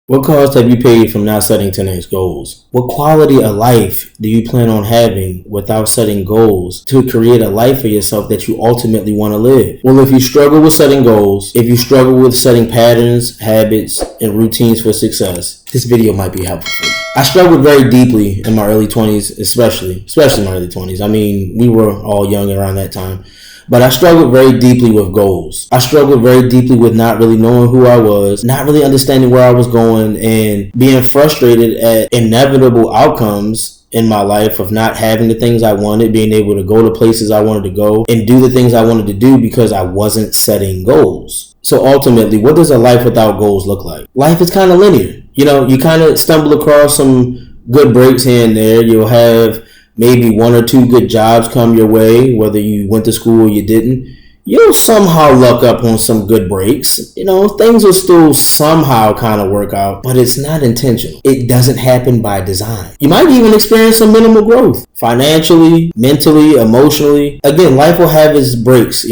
What cost have you paid from not setting 10x goals? What quality of life do you plan on having without setting goals to create a life for yourself that you ultimately want to live? Well, if you struggle with setting goals, if you struggle with setting patterns, habits, and routines for success, this video might be helpful for you. I struggled very deeply in my early 20s, especially my early 20s. I mean, we were all young around that time. But I struggled very deeply with goals. I struggled very deeply with not really knowing who I was, not really understanding where I was going, and being frustrated at inevitable outcomes in my life of not having the things I wanted, being able to go to places I wanted to go, and do the things I wanted to do because I wasn't setting goals. So ultimately, what does a life without goals look like? Life is kind of linear. You kind of stumble across some good breaks here and there. You'll have maybe one or two good jobs come your way, whether you went to school or you didn't. You'll somehow luck up on some good breaks. Things will still somehow kind of work out, but it's not intentional. It doesn't happen by design. You might even experience some minimal growth financially, mentally, emotionally. Again, life will have its breaks.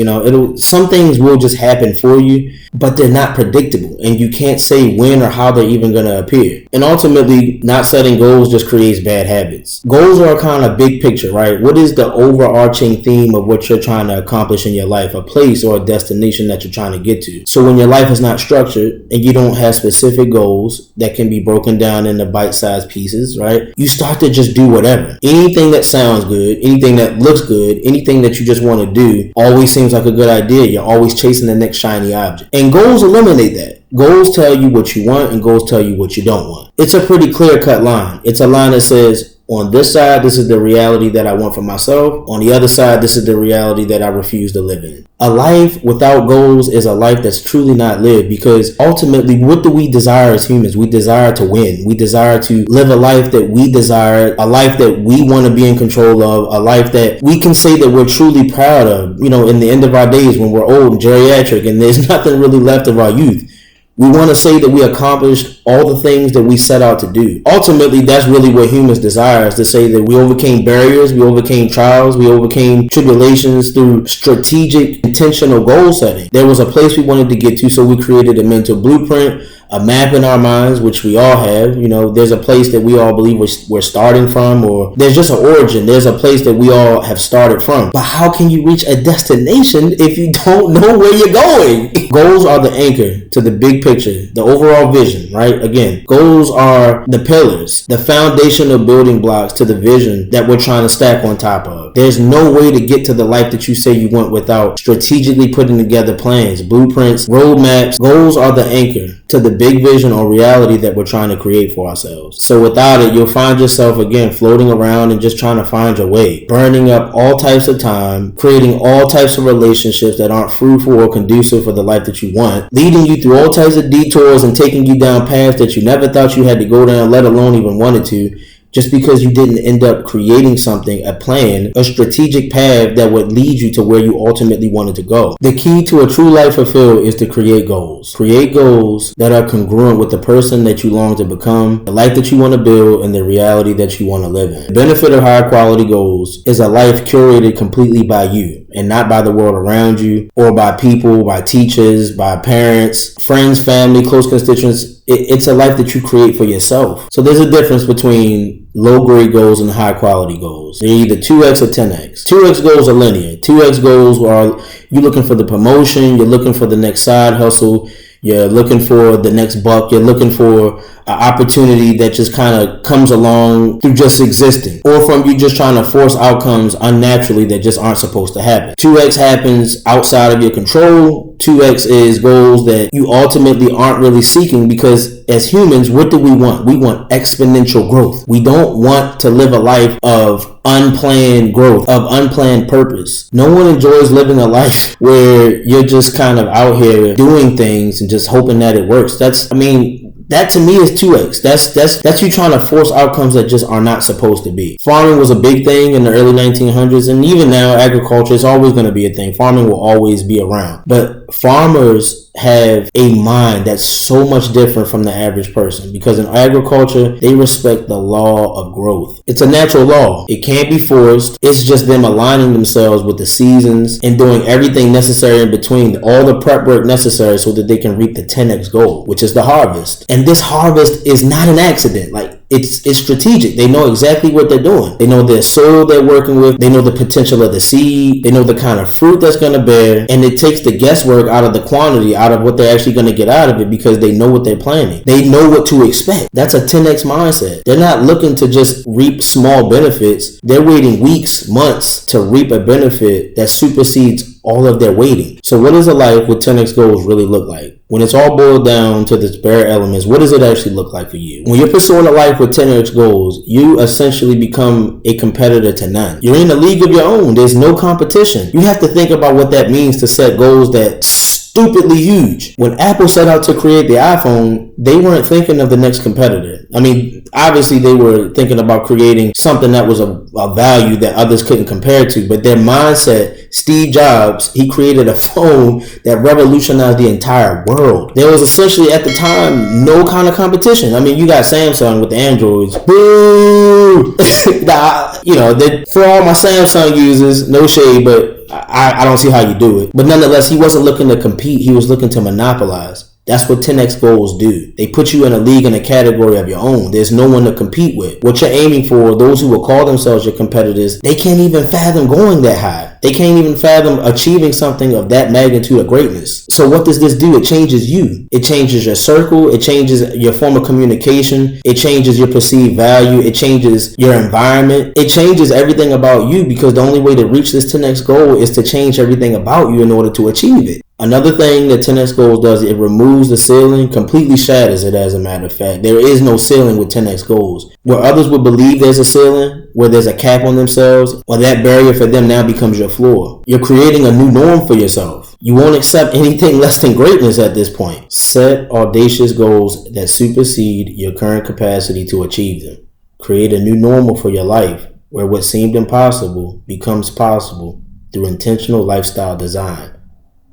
Some things will just happen for you, but they're not predictable, and you can't say when or how they're even going to appear. And ultimately, not setting goals just creates bad habits. Goals are kind of big picture, right? What is the overarching theme of what you're trying to accomplish in your life? A place or a destination that you're trying to get to. So when your life is not structured and you don't have specific goals that can be broken down into bite-sized pieces, right? You start to just do whatever. Anything that sounds good, anything that looks good, anything that you just want to do always seems like a good idea. You're always chasing the next shiny object. And goals eliminate that. Goals tell you what you want and goals tell you what you don't want. It's a pretty clear-cut line. It's a line that says, on this side, this is the reality that I want for myself. On the other side, this is the reality that I refuse to live in. A life without goals is a life that's truly not lived, because ultimately, what do we desire as humans? We desire to win. We desire to live a life that we desire, a life that we want to be in control of, a life that we can say that we're truly proud of, in the end of our days when we're old and geriatric and there's nothing really left of our youth. We want to say that we accomplished all the things that we set out to do. Ultimately, that's really what humans desire, is to say that we overcame barriers, we overcame trials, we overcame tribulations through strategic, intentional goal setting. There was a place we wanted to get to, so we created a mental blueprint, a map in our minds, which we all have. There's a place that we all believe we're starting from, or there's just an origin. There's a place that we all have started from. But how can you reach a destination if you don't know where you're going? Goals are the anchor to the big picture, the overall vision, right? Again, goals are the pillars, the foundational building blocks to the vision that we're trying to stack on top of. There's no way to get to the life that you say you want without strategically putting together plans, blueprints, roadmaps. Goals are the anchor to the big vision or reality that we're trying to create for ourselves. So without it, you'll find yourself again floating around and just trying to find your way, burning up all types of time, creating all types of relationships that aren't fruitful or conducive for the life that you want, leading you through all types of detours and taking you down paths that you never thought you had to go down, let alone even wanted to, just because you didn't end up creating something, a plan, a strategic path that would lead you to where you ultimately wanted to go. The key to a true life fulfilled is to create goals. Create goals that are congruent with the person that you long to become, the life that you want to build, and the reality that you want to live in. The benefit of high quality goals is a life curated completely by you and not by the world around you or by people, by teachers, by parents, friends, family, close constituents. It's a life that you create for yourself. So there's a difference between low-grade goals and high-quality goals. They're either 2x or 10x. 2x goals are linear. 2x goals are you're looking for the promotion, you're looking for the next side hustle, you're looking for the next buck, you're looking for an opportunity that just kind of comes along through just existing, or from you just trying to force outcomes unnaturally that just aren't supposed to happen. 2x happens outside of your control. 2x is goals that you ultimately aren't really seeking, because as humans, what do we want? We want exponential growth. We don't want to live a life of unplanned growth, of unplanned purpose. No one enjoys living a life where you're just kind of out here doing things and just hoping that it works. That to me is 2x. That's you trying to force outcomes that just are not supposed to be. Farming was a big thing in the early 1900s, and even now agriculture is always going to be a thing. Farming will always be around. But farmers have a mind that's so much different from the average person, because in agriculture, they respect the law of growth. It's a natural law. It can't be forced. It's just them aligning themselves with the seasons and doing everything necessary in between, all the prep work necessary so that they can reap the 10x goal, which is the harvest. And this harvest is not an accident. Like, it's strategic. They know exactly what they're doing. They know their soil they're working with. They know the potential of the seed. They know the kind of fruit that's going to bear. And it takes the guesswork out of the quantity, out of what they're actually going to get out of it, because they know what they're planning. They know what to expect. That's a 10x mindset. They're not looking to just reap small benefits. They're waiting weeks, months to reap a benefit that supersedes all of their waiting. So what does a life with 10x goals really look like? When it's all boiled down to the bare elements, what does it actually look like for you? When you're pursuing a life with 10x goals, you essentially become a competitor to none. You're in a league of your own. There's no competition. You have to think about what that means to set goals that stupidly huge. When Apple set out to create the iPhone, they weren't thinking of the next competitor. I mean, obviously they were thinking about creating something that was a value that others couldn't compare to, but their mindset, Steve Jobs, he created a phone that revolutionized the entire world. There was essentially at the time no kind of competition. I mean, you got Samsung with the Androids. Boo! For all my Samsung users, no shade, but I don't see how you do it. But nonetheless, he wasn't looking to compete. He was looking to monopolize. That's what 10x goals do. They put you in a league, in a category of your own. There's no one to compete with. What you're aiming for, those who will call themselves your competitors, they can't even fathom going that high. They can't even fathom achieving something of that magnitude of greatness. So what does this do? It changes you. It changes your circle. It changes your form of communication. It changes your perceived value. It changes your environment. It changes everything about you, because the only way to reach this 10x goal is to change everything about you in order to achieve it. Another thing that 10x goals does, it removes the ceiling, completely shatters it, as a matter of fact. There is no ceiling with 10x goals. Where others would believe there's a ceiling, where there's a cap on themselves, or that barrier for them now becomes your floor. You're creating a new norm for yourself. You won't accept anything less than greatness at this point. Set audacious goals that supersede your current capacity to achieve them. Create a new normal for your life, where what seemed impossible becomes possible through intentional lifestyle design.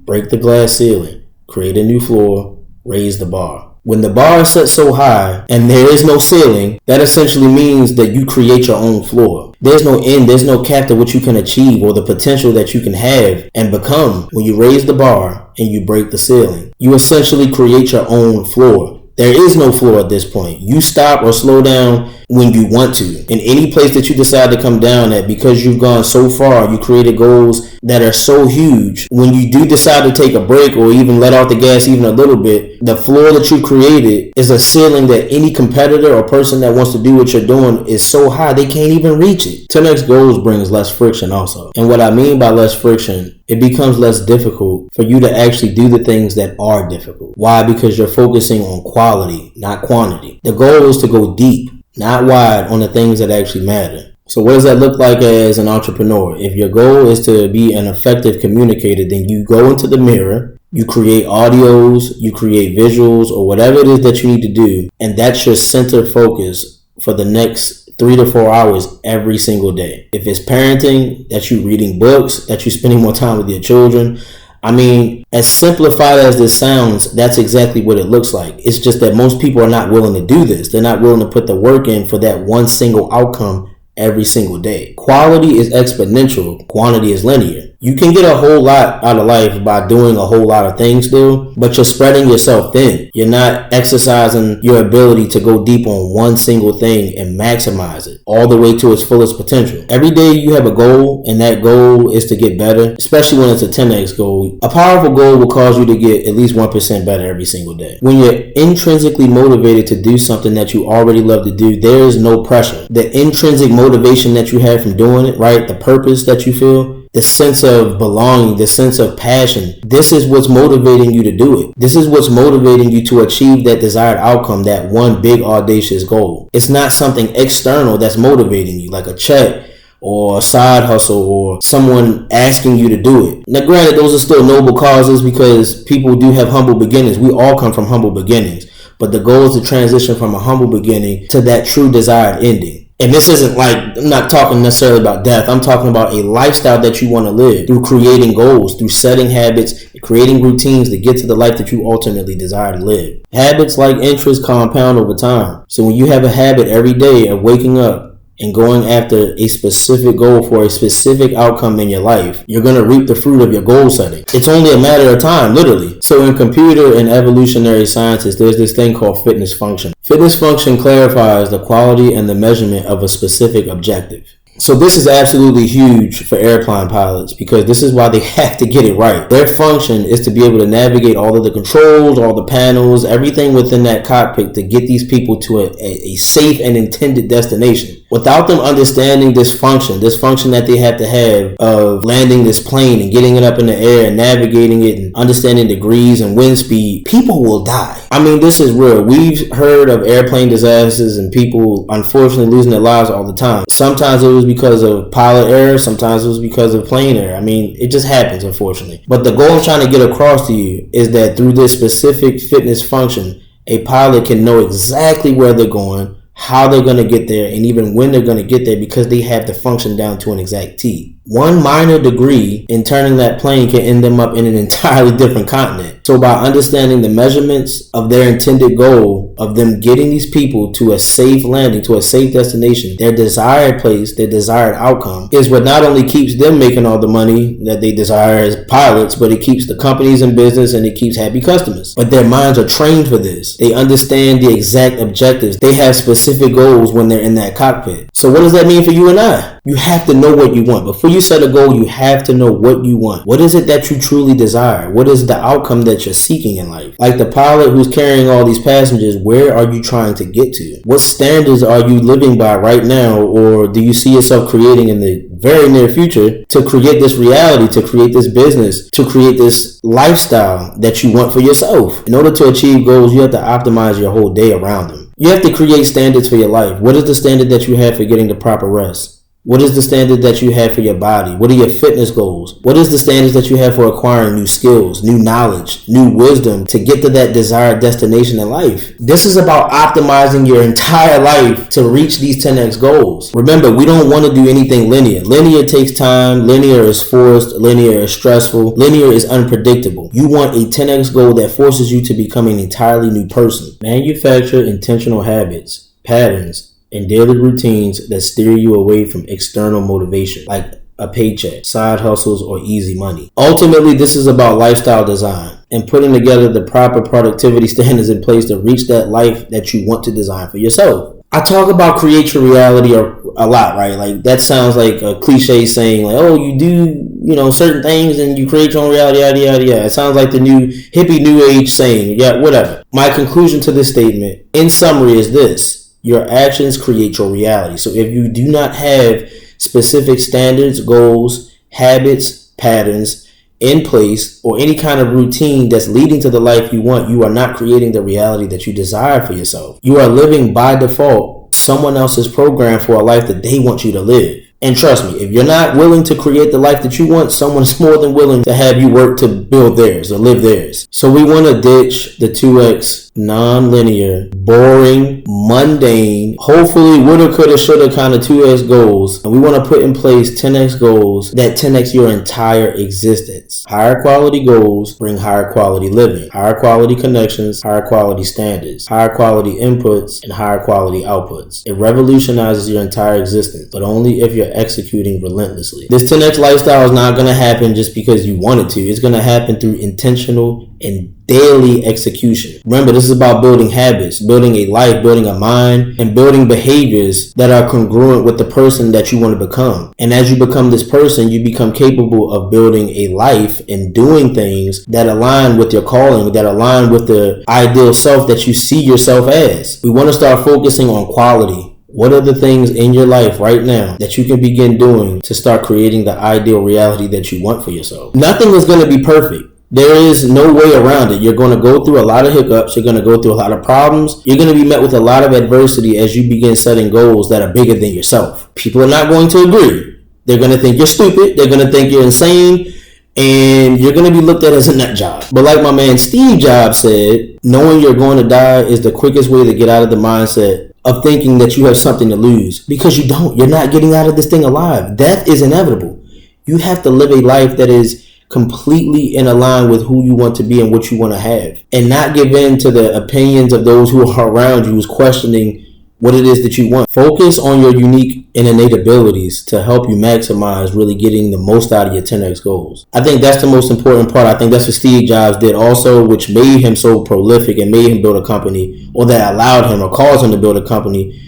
Break the glass ceiling, create a new floor, raise the bar. When the bar is set so high and there is no ceiling, that essentially means that you create your own floor. There's no end, there's no cap to what you can achieve or the potential that you can have and become when you raise the bar and you break the ceiling. You essentially create your own floor. There is no floor at this point. You stop or slow down when you want to. In any place that you decide to come down at, because you've gone so far, you created goals that are so huge. When you do decide to take a break or even let off the gas even a little bit, the floor that you created is a ceiling that any competitor or person that wants to do what you're doing is so high they can't even reach it. 10x goals brings less friction also. And what I mean by less friction, it becomes less difficult for you to actually do the things that are difficult. Why? Because you're focusing on quality, not quantity. The goal is to go deep, not wide, on the things that actually matter. So what does that look like as an entrepreneur? If your goal is to be an effective communicator, then you go into the mirror, you create audios, you create visuals, or whatever it is that you need to do, and that's your center focus for the next 3 to 4 hours every single day. If it's parenting, that's you reading books, that you spending more time with your children. I mean, as simplified as this sounds, that's exactly what it looks like. It's just that most people are not willing to do this. They're not willing to put the work in for that one single outcome every single day. Quality is exponential. Quantity is linear. You can get a whole lot out of life by doing a whole lot of things still, but you're spreading yourself thin. You're not exercising your ability to go deep on one single thing and maximize it all the way to its fullest potential. Every day you have a goal, and that goal is to get better, especially when it's a 10x goal. A powerful goal will cause you to get at least 1% better every single day. When you're intrinsically motivated to do something that you already love to do, there is no pressure. The intrinsic motivation that you have from doing it, right? The purpose that you feel, the sense of belonging, the sense of passion. This is what's motivating you to do it. This is what's motivating you to achieve that desired outcome, that one big audacious goal. It's not something external that's motivating you, like a check or a side hustle or someone asking you to do it. Now granted, those are still noble causes because people do have humble beginnings. We all come from humble beginnings. But the goal is to transition from a humble beginning to that true desired ending. And this isn't like, I'm not talking necessarily about death. I'm talking about a lifestyle that you want to live through creating goals, through setting habits, creating routines to get to the life that you ultimately desire to live. Habits like interest compound over time. So when you have a habit every day of waking up and going after a specific goal for a specific outcome in your life, you're going to reap the fruit of your goal setting. It's only a matter of time, literally. So in computer and evolutionary sciences, there's this thing called fitness function. Fitness function clarifies the quality and the measurement of a specific objective. So this is absolutely huge for airplane pilots because this is why they have to get it right. Their function is to be able to navigate all of the controls, all the panels, everything within that cockpit to get these people to a safe and intended destination. Without them understanding this function that they have to have of landing this plane and getting it up in the air and navigating it and understanding degrees and wind speed, people will die. I mean, this is real. We've heard of airplane disasters and people unfortunately losing their lives all the time. Sometimes it was because of pilot error, sometimes it was because of plane error. I mean, it just happens, unfortunately. But the goal I'm trying to get across to you is that through this specific fitness function, a pilot can know exactly where they're going, how they're going to get there, and even when they're going to get there because they have the function down to an exact T. One minor degree in turning that plane can end them up in an entirely different continent. So by understanding the measurements of their intended goal of them getting these people to a safe landing, to a safe destination, their desired place, their desired outcome is what not only keeps them making all the money that they desire as pilots, but it keeps the companies in business and it keeps happy customers. But their minds are trained for this. They understand the exact objectives. They have specific goals when they're in that cockpit. So what does that mean for you and I? You have to know what you want. Before you set a goal, you have to know what you want. What is it that you truly desire? What is the outcome that you're seeking in life? Like the pilot who's carrying all these passengers, where are you trying to get to? What standards are you living by right now? Or do you see yourself creating in the very near future to create this reality, to create this business, to create this lifestyle that you want for yourself? In order to achieve goals, you have to optimize your whole day around them. You have to create standards for your life. What is the standard that you have for getting the proper rest? What is the standard that you have for your body? What are your fitness goals? What is the standards that you have for acquiring new skills, new knowledge, new wisdom to get to that desired destination in life? This is about optimizing your entire life to reach these 10x goals. Remember, we don't want to do anything linear. Linear takes time. Linear is forced. Linear is stressful. Linear is unpredictable. You want a 10x goal that forces you to become an entirely new person. Manufacture intentional habits, patterns, and daily routines that steer you away from external motivation, like a paycheck, side hustles, or easy money. Ultimately, this is about lifestyle design and putting together the proper productivity standards in place to reach that life that you want to design for yourself. I talk about create your reality a lot, right? Like that sounds like a cliche saying like, oh, you do, certain things and you create your own reality, yada, yada, yada. It sounds like the new hippie new age saying, yeah, whatever. My conclusion to this statement in summary is this. Your actions create your reality. So if you do not have specific standards, goals, habits, patterns in place, or any kind of routine that's leading to the life you want, you are not creating the reality that you desire for yourself. You are living by default someone else's program for a life that they want you to live. And trust me, if you're not willing to create the life that you want, someone's more than willing to have you work to build theirs or live theirs. So we want to ditch the 2x non-linear, boring, mundane, hopefully woulda, coulda, shoulda kind of 2x goals. And we want to put in place 10x goals that 10x your entire existence. Higher quality goals bring higher quality living, higher quality connections, higher quality standards, higher quality inputs, and higher quality outputs. It revolutionizes your entire existence, but only if you're executing relentlessly. This 10x lifestyle is not going to happen just because you want it to. It's going to happen through intentional and daily execution. Remember, this is about building habits, building a life, building a mind, and building behaviors that are congruent with the person that you want to become. And as you become this person, you become capable of building a life and doing things that align with your calling, that align with the ideal self that you see yourself as. We want to start focusing on quality. What are the things in your life right now that you can begin doing to start creating the ideal reality that you want for yourself? Nothing is going to be perfect. There is no way around it. You're going to go through a lot of hiccups. You're going to go through a lot of problems. You're going to be met with a lot of adversity as you begin setting goals that are bigger than yourself. People are not going to agree. They're going to think you're stupid. They're going to think you're insane. And you're going to be looked at as a nut job. But like my man Steve Jobs said, knowing you're going to die is the quickest way to get out of the mindset of thinking that you have something to lose, because you don't. You're not getting out of this thing alive. Death is inevitable. You have to live a life that is completely in line with who you want to be and what you want to have, and not give in to the opinions of those who are around you who's questioning what it is that you want. Focus on your unique and innate abilities to help you maximize really getting the most out of your 10x goals. I think that's the most important part. I think that's what Steve Jobs did also, which made him so prolific and made him build a company, or that allowed him or caused him to build a company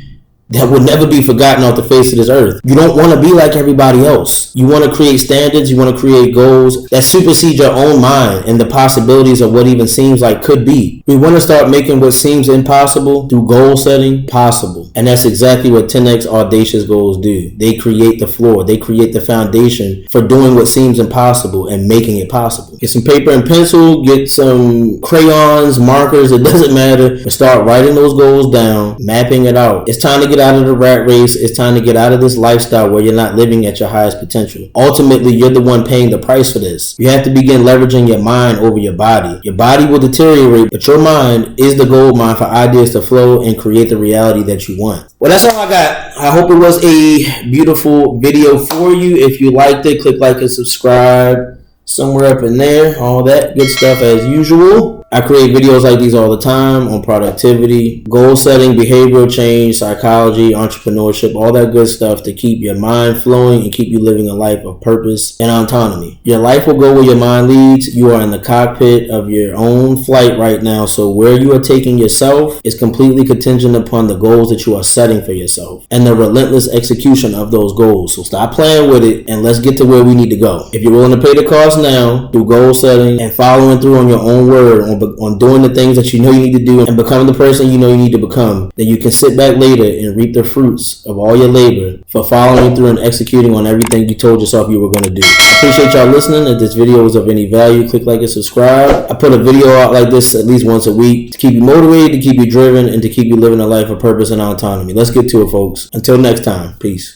that would never be forgotten off the face of this earth. You don't want to be like everybody else. You want to create standards. You want to create goals that supersede your own mind and the possibilities of what even seems like could be. We want to start making what seems impossible through goal setting possible. And that's exactly what 10x audacious goals do. They create the floor. They create the foundation for doing what seems impossible and making it possible. Get some paper and pencil, get some crayons, markers, it doesn't matter, but start writing those goals down, mapping it out. It's time to get out of the rat race. It's time to get out of this lifestyle where you're not living at your highest potential. Ultimately, you're the one paying the price for this. You have to begin leveraging your mind over your body. Your body will deteriorate, but your mind is the gold mine for ideas to flow and create the reality that you want. Well, that's all I got. I hope it was a beautiful video for you. If you liked it, click like and subscribe somewhere up in there. All that good stuff as usual. I create videos like these all the time on productivity, goal setting, behavioral change, psychology, entrepreneurship, all that good stuff to keep your mind flowing and keep you living a life of purpose and autonomy. Your life will go where your mind leads. You are in the cockpit of your own flight right now. So where you are taking yourself is completely contingent upon the goals that you are setting for yourself and the relentless execution of those goals. So stop playing with it and let's get to where we need to go. If you're willing to pay the cost now through goal setting and following through on your own word, on doing the things that you know you need to do and becoming the person you know you need to become, then you can sit back later and reap the fruits of all your labor for following through and executing on everything you told yourself you were going to do. I appreciate y'all listening. If this video was of any value, click like and subscribe. I put a video out like this at least once a week to keep you motivated, to keep you driven, and to keep you living a life of purpose and autonomy. Let's get to it, folks. Until next time, peace.